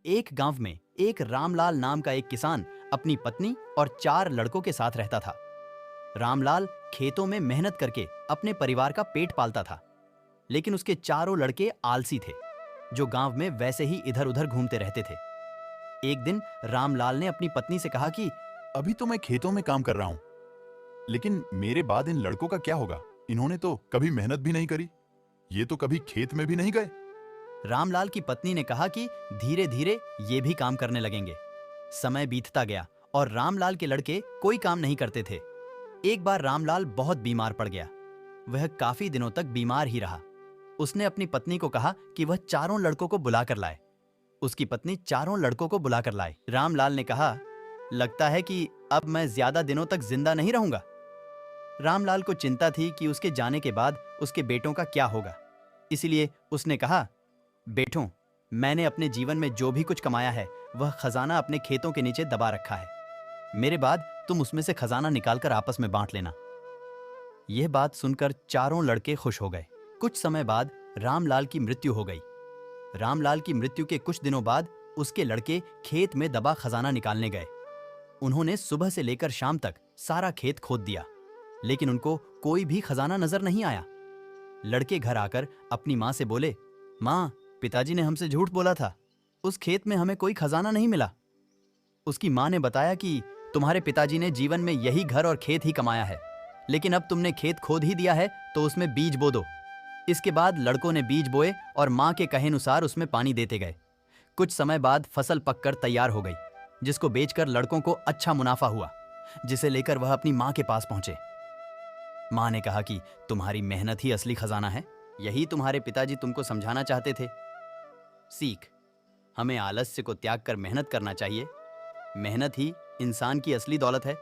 एक गांव में एक रामलाल नाम का एक किसान अपनी पत्नी और 4 लड़कों के साथ रहता था। रामलाल खेतों में मेहनत करके अपने परिवार का पेट पालता था, लेकिन उसके चारों लड़के आलसी थे, जो गांव में वैसे ही इधर उधर घूमते रहते थे। एक दिन रामलाल ने अपनी पत्नी से कहा कि अभी तो मैं खेतों में काम कर रहा हूँ, लेकिन मेरे बाद इन लड़कों का क्या होगा? इन्होंने तो कभी मेहनत भी नहीं करी। ये तो कभी खेत में भी नहीं गए। रामलाल की पत्नी ने कहा कि धीरे धीरे ये भी काम करने लगेंगे। समय बीतता गया और रामलाल के लड़के कोई काम नहीं करते थे। एक बार रामलाल बहुत बीमार पड़ गया। वह काफी दिनों तक बीमार ही रहा। उसने अपनी पत्नी को कहा कि वह चारों लड़कों को बुलाकर लाए। उसकी पत्नी चारों लड़कों को बुलाकर लाए। रामलाल ने कहा, लगता है कि अब मैं ज्यादा दिनों तक जिंदा नहीं रहूंगा। रामलाल को चिंता थी कि उसके जाने के बाद उसके बेटों का क्या होगा। इसलिए उसने कहा, बेटों, मैंने अपने जीवन में जो भी कुछ कमाया है वह खजाना अपने खेतों के नीचे दबा रखा है। मेरे बाद तुम उसमें से खजाना निकालकर आपस में बांट लेना। यह बात सुनकर चारों लड़के खुश हो गए। कुछ समय बाद रामलाल की मृत्यु हो गई। रामलाल की मृत्यु के कुछ दिनों बाद उसके लड़के खेत में दबा खजाना निकालने गए। उन्होंने सुबह से लेकर शाम तक सारा खेत खोद दिया, लेकिन उनको कोई भी खजाना नजर नहीं आया। लड़के घर आकर अपनी माँ से बोले, माँ, पिताजी ने हमसे झूठ बोला था। उस खेत में हमें कोई खजाना नहीं मिला। उसकी माँ ने बताया कि तुम्हारे पिताजी ने जीवन में यही घर और खेत ही कमाया है, लेकिन अब तुमने खेत खोद ही दिया है तो उसमें बीज बो दो। इसके बाद लड़कों ने बीज बोए और माँ के कहे अनुसार उसमें पानी देते गए। कुछ समय बाद फसल पककर तैयार हो गई, जिसको बेचकर लड़कों को अच्छा मुनाफा हुआ, जिसे लेकर वह अपनी माँ के पास पहुंचे। माँ ने कहा कि तुम्हारी मेहनत ही असली खजाना है। यही तुम्हारे पिताजी तुमको समझाना चाहते थे। सीख, हमें आलस्य को त्याग कर मेहनत करना चाहिए। मेहनत ही इंसान की असली दौलत है।